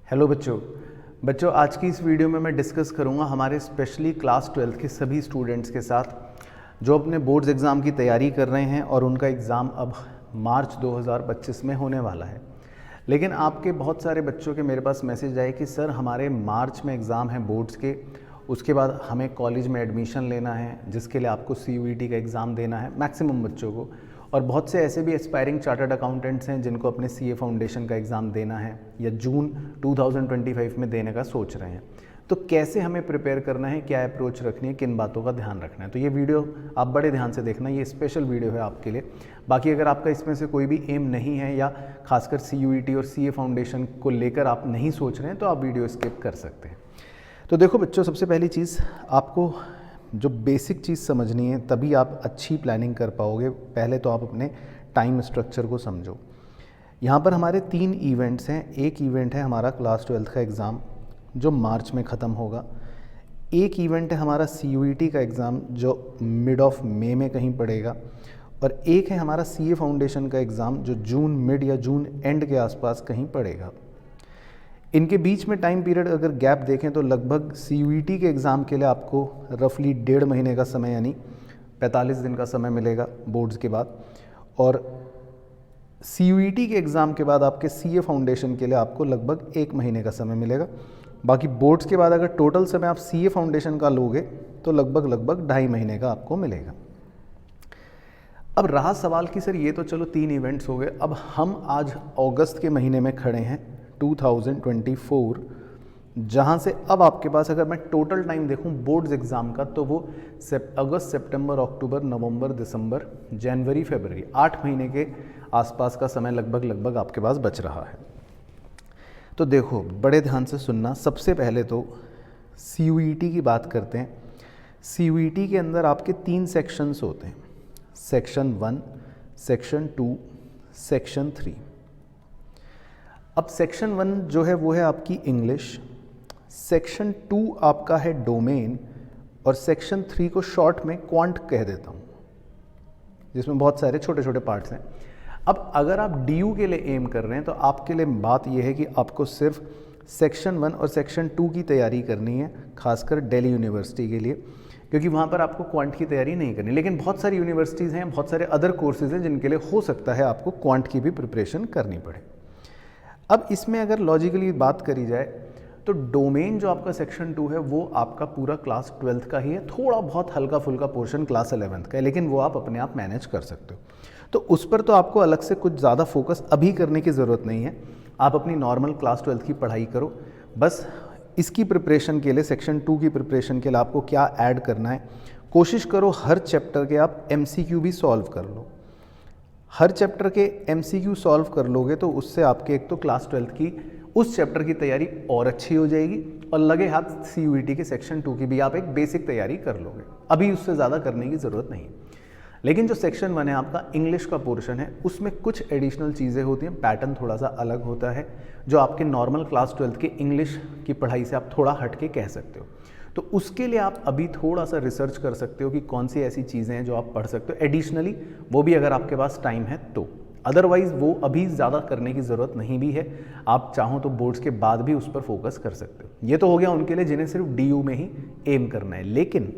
Hello बच्चों आज की इस वीडियो में मैं डिस्कस करूंगा हमारे स्पेशली क्लास 12th के सभी स्टूडेंट्स के साथ जो अपने बोर्ड्स एग्ज़ाम की तैयारी कर रहे हैं और उनका एग्ज़ाम अब मार्च 2025 में होने वाला है। लेकिन आपके बहुत सारे बच्चों के मेरे पास मैसेज आए कि सर हमारे मार्च में एग्ज़ाम है बोर्ड्स के, उसके बाद हमें कॉलेज में एडमिशन लेना है जिसके लिए आपको CUET का एग्ज़ाम देना है मैक्सिमम बच्चों को, और बहुत से ऐसे भी एस्पायरिंग चार्टर्ड अकाउंटेंट्स हैं जिनको अपने CA फाउंडेशन का एग्ज़ाम देना है या जून 2025 में देने का सोच रहे हैं। तो कैसे हमें प्रिपेयर करना है, क्या अप्रोच रखनी है, किन बातों का ध्यान रखना है, तो ये वीडियो आप बड़े ध्यान से देखना, ये स्पेशल वीडियो है आपके लिए। बाकी अगर आपका इसमें से कोई भी एम नहीं है या खासकर CUET और CA फाउंडेशन को लेकर आप नहीं सोच रहे हैं तो आप वीडियो स्किप कर सकते हैं। तो देखो बच्चों, सबसे पहली चीज़ आपको जो बेसिक चीज़ समझनी है तभी आप अच्छी प्लानिंग कर पाओगे। पहले तो आप अपने टाइम स्ट्रक्चर को समझो। यहाँ पर हमारे 3 इवेंट्स हैं। एक इवेंट है हमारा क्लास 12th का एग्ज़ाम जो मार्च में ख़त्म होगा। एक इवेंट है हमारा CUET का एग्ज़ाम जो मिड ऑफ मई में कहीं पड़ेगा, और एक है हमारा CA फाउंडेशन का एग्ज़ाम जो जून मिड या जून एंड के आसपास कहीं पड़ेगा। इनके बीच में टाइम पीरियड अगर गैप देखें तो लगभग CUET के एग्ज़ाम के लिए आपको रफली 1.5 महीने का समय यानी 45 दिन का समय मिलेगा बोर्ड्स के बाद, और CUET के एग्ज़ाम के बाद आपके CA फाउंडेशन के लिए आपको लगभग 1 महीने का समय मिलेगा। बाकी बोर्ड्स के बाद अगर टोटल समय आप CA फाउंडेशन का लोगे तो लगभग 2.5 महीने का आपको मिलेगा। अब रहा सवाल कि सर ये तो चलो 3 इवेंट्स हो गए, अब हम आज अगस्त के महीने में खड़े हैं 2024, जहाँ से अब आपके पास अगर मैं टोटल टाइम देखूं बोर्ड्स एग्ज़ाम का तो वो अगस्त, सितंबर, अक्टूबर, नवंबर, दिसंबर, जनवरी, फरवरी 8 महीने के आसपास का समय लगभग आपके पास बच रहा है। तो देखो बड़े ध्यान से सुनना। सबसे पहले तो CUET की बात करते हैं। CUET के अंदर आपके 3 सेक्शंस होते हैं, सेक्शन 1, सेक्शन 2, सेक्शन 3। अब सेक्शन 1 जो है वो है आपकी इंग्लिश, सेक्शन 2 आपका है डोमेन, और सेक्शन 3 को शॉर्ट में क्वांट कह देता हूँ, जिसमें बहुत सारे छोटे छोटे पार्ट्स हैं। अब अगर आप DU के लिए एम कर रहे हैं तो आपके लिए बात यह है कि आपको सिर्फ सेक्शन 1 और सेक्शन 2 की तैयारी करनी है, खासकर दिल्ली यूनिवर्सिटी के लिए, क्योंकि वहाँ पर आपको क्वांट की तैयारी नहीं करनी। लेकिन बहुत सारी यूनिवर्सिटीज़ हैं, बहुत सारे अदर कोर्सेज हैं जिनके लिए हो सकता है आपको क्वांट की भी प्रिपरेशन करनी पड़े। अब इसमें अगर लॉजिकली बात करी जाए तो डोमेन जो आपका सेक्शन 2 है वो आपका पूरा क्लास 12th का ही है, थोड़ा बहुत हल्का फुल्का पोर्शन क्लास 11th का है, लेकिन वो आप अपने आप मैनेज कर सकते हो। तो उस पर तो आपको अलग से कुछ ज़्यादा फोकस अभी करने की ज़रूरत नहीं है। आप अपनी नॉर्मल क्लास 12th की पढ़ाई करो। बस इसकी प्रिपरेशन के लिए, सेक्शन 2 की प्रिपरेशन के लिए आपको क्या ऐड करना है, कोशिश करो हर चैप्टर के आप MCQ भी सॉल्व कर लो। हर चैप्टर के MCQ सॉल्व कर लोगे तो उससे आपके एक तो क्लास 12th की उस चैप्टर की तैयारी और अच्छी हो जाएगी, और लगे हाथ CUET के सेक्शन 2 की भी आप एक बेसिक तैयारी कर लोगे। अभी उससे ज़्यादा करने की ज़रूरत नहीं। लेकिन जो सेक्शन 1 है आपका इंग्लिश का पोर्शन है, उसमें कुछ एडिशनल चीज़ें होती हैं, पैटर्न थोड़ा सा अलग होता है जो आपके नॉर्मल क्लास 12th के इंग्लिश की पढ़ाई से आप थोड़ा हट के कह सकते हो। तो उसके लिए आप अभी थोड़ा सा रिसर्च कर सकते हो कि कौन सी ऐसी चीज़ें हैं जो आप पढ़ सकते हो एडिशनली, वो भी अगर आपके पास टाइम है तो। अदरवाइज़ वो अभी ज़्यादा करने की ज़रूरत नहीं भी है, आप चाहो तो बोर्ड्स के बाद भी उस पर फोकस कर सकते हो। ये तो हो गया उनके लिए जिन्हें सिर्फ DU में ही एम करना है। लेकिन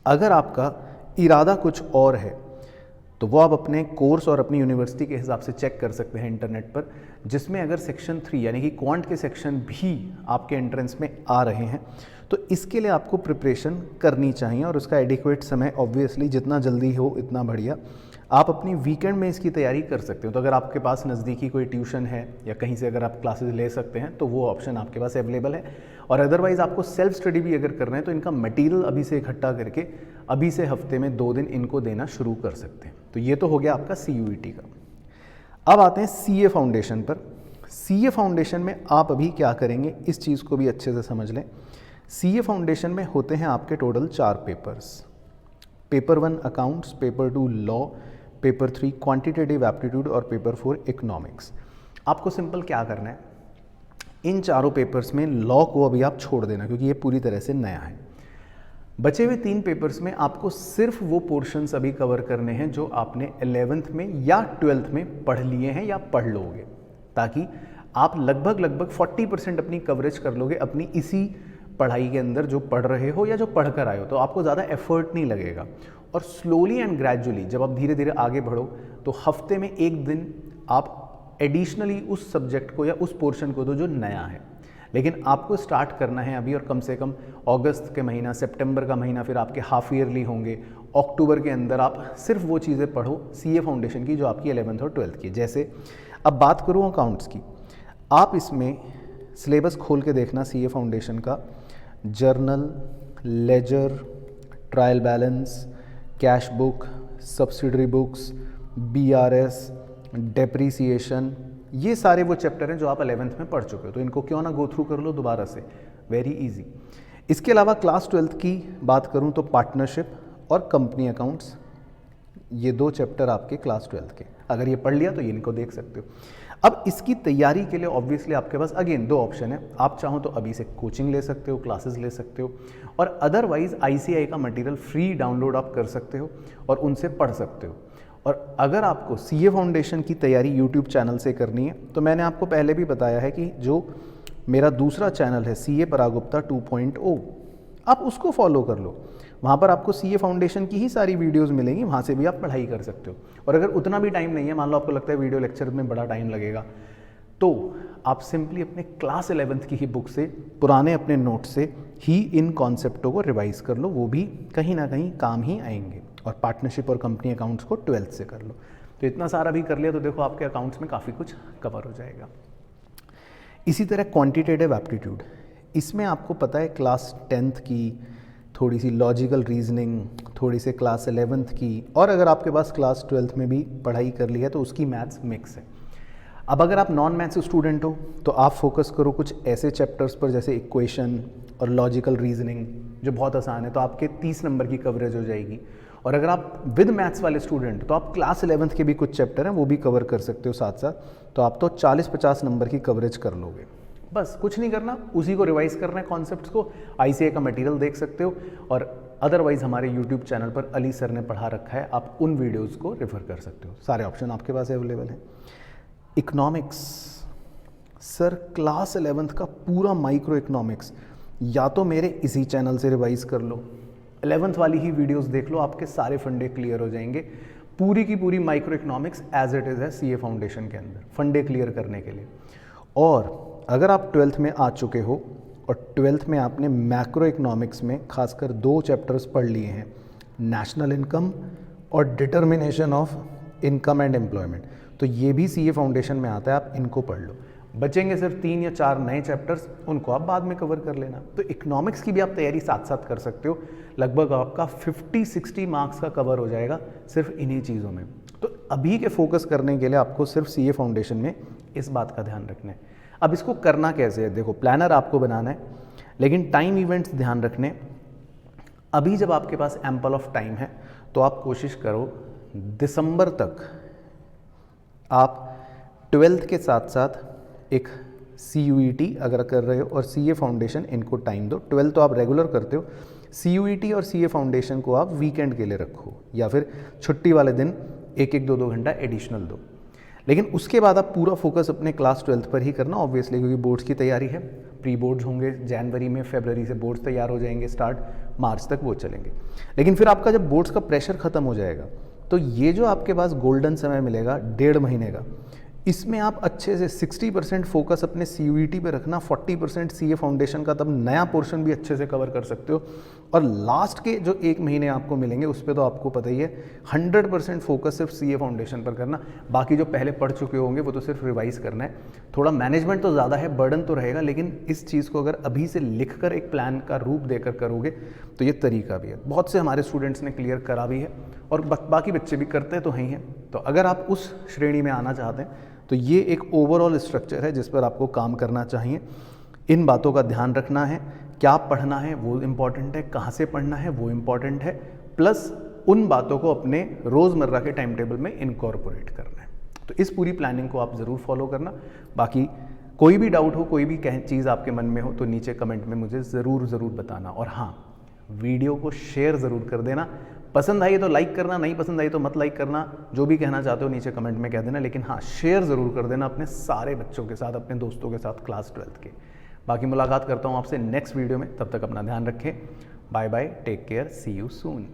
अगर आपका इरादा कुछ और है तो वो आप अपने कोर्स और अपनी यूनिवर्सिटी के हिसाब से चेक कर सकते हैं इंटरनेट पर, जिसमें अगर सेक्शन 3 यानी कि क्वांट के सेक्शन भी आपके एंट्रेंस में आ रहे हैं तो इसके लिए आपको प्रिपरेशन करनी चाहिए, और उसका एडिक्वेट समय ऑब्वियसली जितना जल्दी हो इतना बढ़िया। आप अपनी वीकेंड में इसकी तैयारी कर सकते हो। तो अगर आपके पास नज़दीकी कोई ट्यूशन है या कहीं से अगर आप क्लासेस ले सकते हैं तो वो ऑप्शन आपके पास अवेलेबल है, और अदरवाइज़ आपको सेल्फ स्टडी भी अगर करना है तो इनका मटेरियल अभी से इकट्ठा करके अभी से हफ्ते में 2 दिन इनको देना शुरू कर सकते हैं। तो ये तो हो गया आपका CUET का। अब आते हैं CA फाउंडेशन पर। CA फाउंडेशन में आप अभी क्या करेंगे इस चीज़ को भी अच्छे से समझ लें। CA फाउंडेशन में होते हैं आपके total 4 papers. Paper 1 accounts, paper 2 law, paper 3 quantitative aptitude और पेपर 4 इकोनॉमिक्स। आपको सिंपल क्या करना है, इन चारों पेपर्स में लॉ को अभी आप छोड़ देना क्योंकि ये पूरी तरह से नया है। बचे हुए 3 पेपर्स में आपको सिर्फ वो पोर्शंस अभी कवर करने हैं जो आपने 11th में या 12th में पढ़ लिए हैं या पढ़ लोगे, ताकि आप लगभग 40% अपनी कवरेज कर लोगे अपनी इसी पढ़ाई के अंदर जो पढ़ रहे हो या जो पढ़ कर आए हो, तो आपको ज़्यादा एफर्ट नहीं लगेगा। और स्लोली एंड ग्रेजुअली जब आप धीरे धीरे आगे बढ़ो तो हफ्ते में एक दिन आप एडिशनली उस सब्जेक्ट को या उस पोर्शन को दो जो नया है। लेकिन आपको स्टार्ट करना है अभी, और कम से कम अगस्त के महीना, सितंबर का महीना, फिर आपके हाफ ईयरली होंगे, अक्टूबर के अंदर आप सिर्फ वो चीज़ें पढ़ो सीए फाउंडेशन की जो आपकी 11th और 12th की। जैसे अब बात करूँ अकाउंट्स की, आप इसमें सिलेबस खोल के देखना सीए फाउंडेशन का, journal, ledger, trial balance, cash book, subsidiary books, BRS, depreciation, ये सारे वो चैप्टर हैं जो आप 11th में पढ़ चुके हो, तो इनको क्यों ना गो थ्रू कर लो दोबारा से, वेरी इजी। इसके अलावा क्लास 12th की बात करूं तो पार्टनरशिप और कंपनी अकाउंट्स, ये 2 चैप्टर आपके क्लास 12th के, अगर ये पढ़ लिया तो ये इनको देख सकते हो। अब इसकी तैयारी के लिए ऑब्वियसली आपके पास अगेन 2 ऑप्शन है, आप चाहो तो अभी से कोचिंग ले सकते हो, क्लासेस ले सकते हो, और अदरवाइज आईसीआई का मटेरियल फ्री डाउनलोड आप कर सकते हो और उनसे पढ़ सकते हो। और अगर आपको सीए फाउंडेशन की तैयारी यूट्यूब चैनल से करनी है तो मैंने आपको पहले भी बताया है कि जो मेरा दूसरा चैनल है सीए पराग गुप्ता 2.0, आप उसको फॉलो कर लो। वहाँ पर आपको सीए फाउंडेशन की ही सारी वीडियोस मिलेंगी, वहाँ से भी आप पढ़ाई कर सकते हो। और अगर उतना भी टाइम नहीं है, मान लो आपको लगता है वीडियो लेक्चर में बड़ा टाइम लगेगा, तो आप सिंपली अपने क्लास 11th की ही बुक से, पुराने अपने नोट से ही इन कॉन्सेप्टों को रिवाइज कर लो, वो भी कहीं ना कहीं काम ही आएंगे। और पार्टनरशिप और कंपनी अकाउंट्स को 12th से कर लो। तो इतना सारा भी कर लिया तो देखो आपके अकाउंट्स में काफ़ी कुछ कवर हो जाएगा। इसी तरह क्वांटिटेटिव एप्टीट्यूड, इसमें आपको पता है क्लास 10th की थोड़ी सी लॉजिकल रीजनिंग, थोड़ी सी क्लास 11th की, और अगर आपके पास क्लास 12th में भी पढ़ाई कर ली है तो उसकी मैथ्स मिक्स है। अब अगर आप नॉन मैथ्स स्टूडेंट हो तो आप फोकस करो कुछ ऐसे चैप्टर्स पर जैसे इक्वेशन और लॉजिकल रीजनिंग जो बहुत आसान है, तो आपके 30 नंबर की कवरेज हो जाएगी। और अगर आप विद मैथ्स वाले स्टूडेंट तो आप क्लास 11th के भी कुछ चैप्टर हैं वो भी कवर कर सकते हो साथ साथ, तो आप तो 40-50 नंबर की कवरेज कर लोगे। बस कुछ नहीं करना, उसी को रिवाइज करना है कॉन्सेप्ट्स को, आईसीए का मटेरियल देख सकते हो, और अदरवाइज हमारे यूट्यूब चैनल पर अली सर ने पढ़ा रखा है, आप उन वीडियोज़ को रेफर कर सकते हो, सारे ऑप्शन आपके पास अवेलेबल हैं। इकोनॉमिक्स, सर क्लास 11th का पूरा माइक्रो इकोनॉमिक्स या तो मेरे इसी चैनल से रिवाइज कर लो, 11th वाली ही वीडियोस देख लो, आपके सारे फंडे क्लियर हो जाएंगे। पूरी की पूरी micro economics as it is है सीए फाउंडेशन के अंदर, फंडे क्लियर करने के लिए। और अगर आप 12th में आ चुके हो और 12th में आपने मैक्रो इकोनॉमिक्स में खासकर 2 चैप्टर्स पढ़ लिए हैं, नेशनल इनकम और determination of income and employment, तो ये भी सीए फाउंडेशन में आता है, आप इनको पढ़ लो। बचेंगे सिर्फ 3 या 4 नए चैप्टर्स, उनको आप बाद में कवर कर लेना। तो इकोनॉमिक्स की भी आप तैयारी साथ साथ कर सकते हो, लगभग आपका 50-60 मार्क्स का कवर हो जाएगा सिर्फ इन्हीं चीज़ों में। तो अभी के फोकस करने के लिए आपको सिर्फ सीए फाउंडेशन में इस बात का ध्यान रखना है। अब इसको करना कैसे है, देखो प्लानर आपको बनाना है, लेकिन टाइम इवेंट्स ध्यान रखने। अभी जब आपके पास एम्पल ऑफ टाइम है तो आप कोशिश करो दिसंबर तक आप 12th के साथ साथ एक CUET अगर कर रहे हो और CA फाउंडेशन, इनको टाइम दो। 12th तो आप रेगुलर करते हो, CUET और CA फाउंडेशन को आप वीकेंड के लिए रखो या फिर छुट्टी वाले दिन 1-1, 2-2 घंटा एडिशनल दो। लेकिन उसके बाद आप पूरा फोकस अपने क्लास 12th पर ही करना ऑब्वियसली, क्योंकि बोर्ड्स की तैयारी है, प्री बोर्ड्स होंगे जनवरी में, फरवरी से बोर्ड्स तैयार हो जाएंगे स्टार्ट, मार्च तक वो चलेंगे। लेकिन फिर आपका जब बोर्ड्स का प्रेशर ख़त्म हो जाएगा तो ये जो आपके पास गोल्डन समय मिलेगा 1.5 महीने का, इसमें आप अच्छे से 60% फोकस अपने CUET पे रखना, 40% CA फाउंडेशन का, तब नया पोर्शन भी अच्छे से कवर कर सकते हो। और लास्ट के जो 1 महीने आपको मिलेंगे उस पर तो आपको पता ही है 100% फोकस सिर्फ CA फाउंडेशन पर करना, बाकी जो पहले पढ़ चुके होंगे वो तो सिर्फ रिवाइज करना है। थोड़ा मैनेजमेंट तो ज़्यादा है, बर्डन तो रहेगा, लेकिन इस चीज़ को अगर अभी से लिख कर एक प्लान का रूप देकर करोगे तो ये तरीका भी है। बहुत से हमारे स्टूडेंट्स ने क्लियर करा भी है और बाकी बच्चे भी करते तो ही हैं। तो अगर आप उस श्रेणी में आना चाहते हैं तो ये एक ओवरऑल स्ट्रक्चर है जिस पर आपको काम करना चाहिए। इन बातों का ध्यान रखना है, क्या पढ़ना है वो इम्पॉर्टेंट है, कहाँ से पढ़ना है वो इम्पॉर्टेंट है, प्लस उन बातों को अपने रोज़मर्रा के टाइम टेबल में इनकॉर्पोरेट करना है। तो इस पूरी प्लानिंग को आप ज़रूर फॉलो करना। बाकी कोई भी डाउट हो, कोई भी चीज़ आपके मन में हो तो नीचे कमेंट में मुझे ज़रूर बताना। और हाँ, वीडियो को शेयर ज़रूर कर देना, पसंद आई तो लाइक करना, नहीं पसंद आई तो मत लाइक करना, जो भी कहना चाहते हो नीचे कमेंट में कह देना, लेकिन हाँ शेयर ज़रूर कर देना अपने सारे बच्चों के साथ, अपने दोस्तों के साथ क्लास 12th के। बाकी मुलाकात करता हूँ आपसे नेक्स्ट वीडियो में, तब तक अपना ध्यान रखें। Bye bye, take care, see you soon.